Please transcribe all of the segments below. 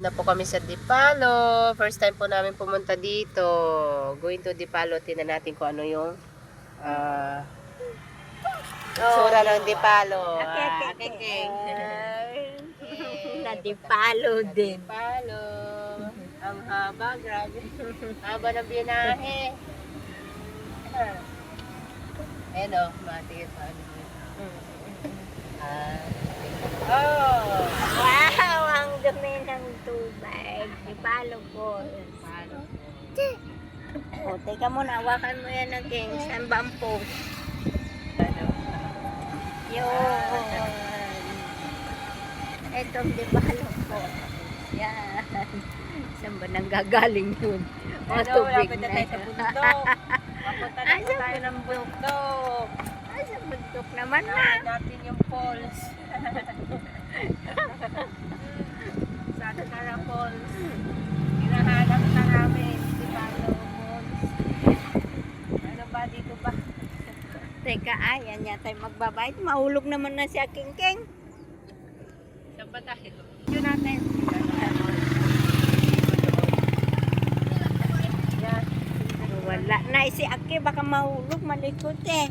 Na po kami sa Dipalo. First time po namin pumunta dito. Going to Dipalo. Tingnan natin kung ano yung sura ng Dipalo. Na Dipalo din. Dipalo. Ang haba, grabe. Haba ng binahe. Ayan o, matigil pa. Oh! Wow! Ang dumi ng tubig. Dipalo po. Dipalo. O, teka muna. Hawakan mo yan ng king. Saan ba ang post? Yun. Ito ang Dipalo po. Yan. Saan ba nanggagaling yun? Mga tubig na tayo sa bundok. Papunta na po tayo ng bundok. Ay, sa bundok naman na. Namin natin yung falls. Sana na falls. Hinahanap na namin. Dipalo falls. Ano ba dito ba? Teka, ayan yata magbabayad. Mahulog naman na si King King. Saan ba tayo? Yun natin. Yan. Wala na si Aki. Baka mahulog. Malikot eh.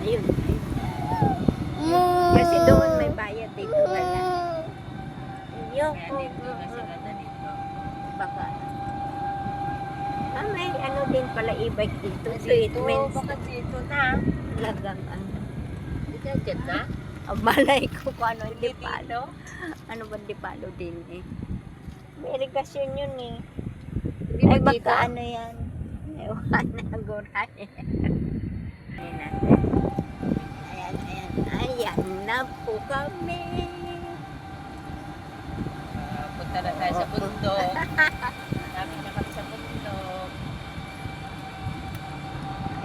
Ayun. Kasi doon may bayad dito. Wala. Baka. May ano din pala e-bike dito. Treatments. Baka dito na. Lagang ano. Dito dyan na? Ang malay ko kung ano yung Dito? Dipalo. Ano ba Dipalo din eh. May irigasyon yun eh. Hindi Ay ba dito? baka ano yan. Ewan na guray. Ayan natin. Ayan na po kami. Punta na tayo sa bundok. Namin na kami sa bundok.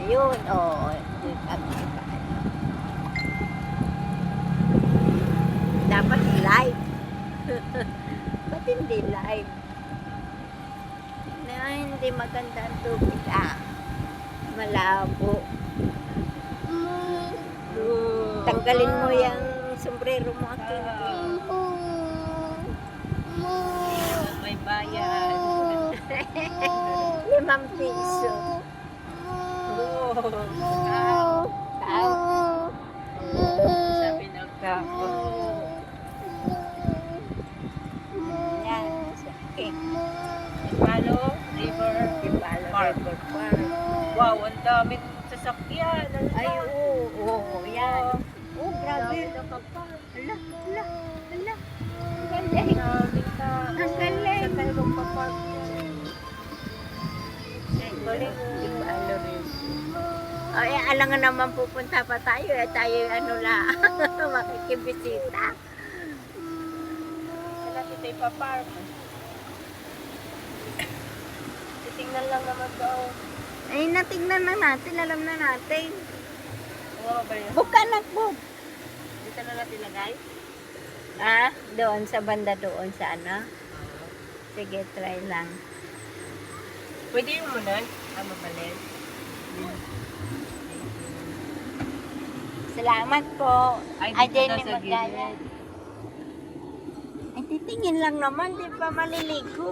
Ayun, doon kami pa. Dapat live. Ba't hindi live? Na hindi maganda ang tubig malabo. Tanggalin mo yung sombrero mo, King King. May bayan. 5 piso. Sabi ng kapo. Yan. Okay. Dipalo River Dipalo Park. River Park. Wow, ang daming sasakyan. Ay, oo, yan. Oh, grabe. Hala. Ala. Ang galing. Ang galing. Saan tayo magpapark? Galing. Dipalo River. Ay, alangan naman pupunta pa tayo. Tayo ano la. Makikibisita. Saan natin tayo papark? Titingnan lang naman daw. Ay, natingnan na natin. Alam na natin. Oo ba yun? Buka na po. Dito na natin lagay? Doon sa banda doon sa ano. Sige, try lang. Pwede yung muna. Mabalin. Salamat po. Ay, dito Jenny na sa Magaya. gilid. Ay, titingin lang naman. Di pa maliligo.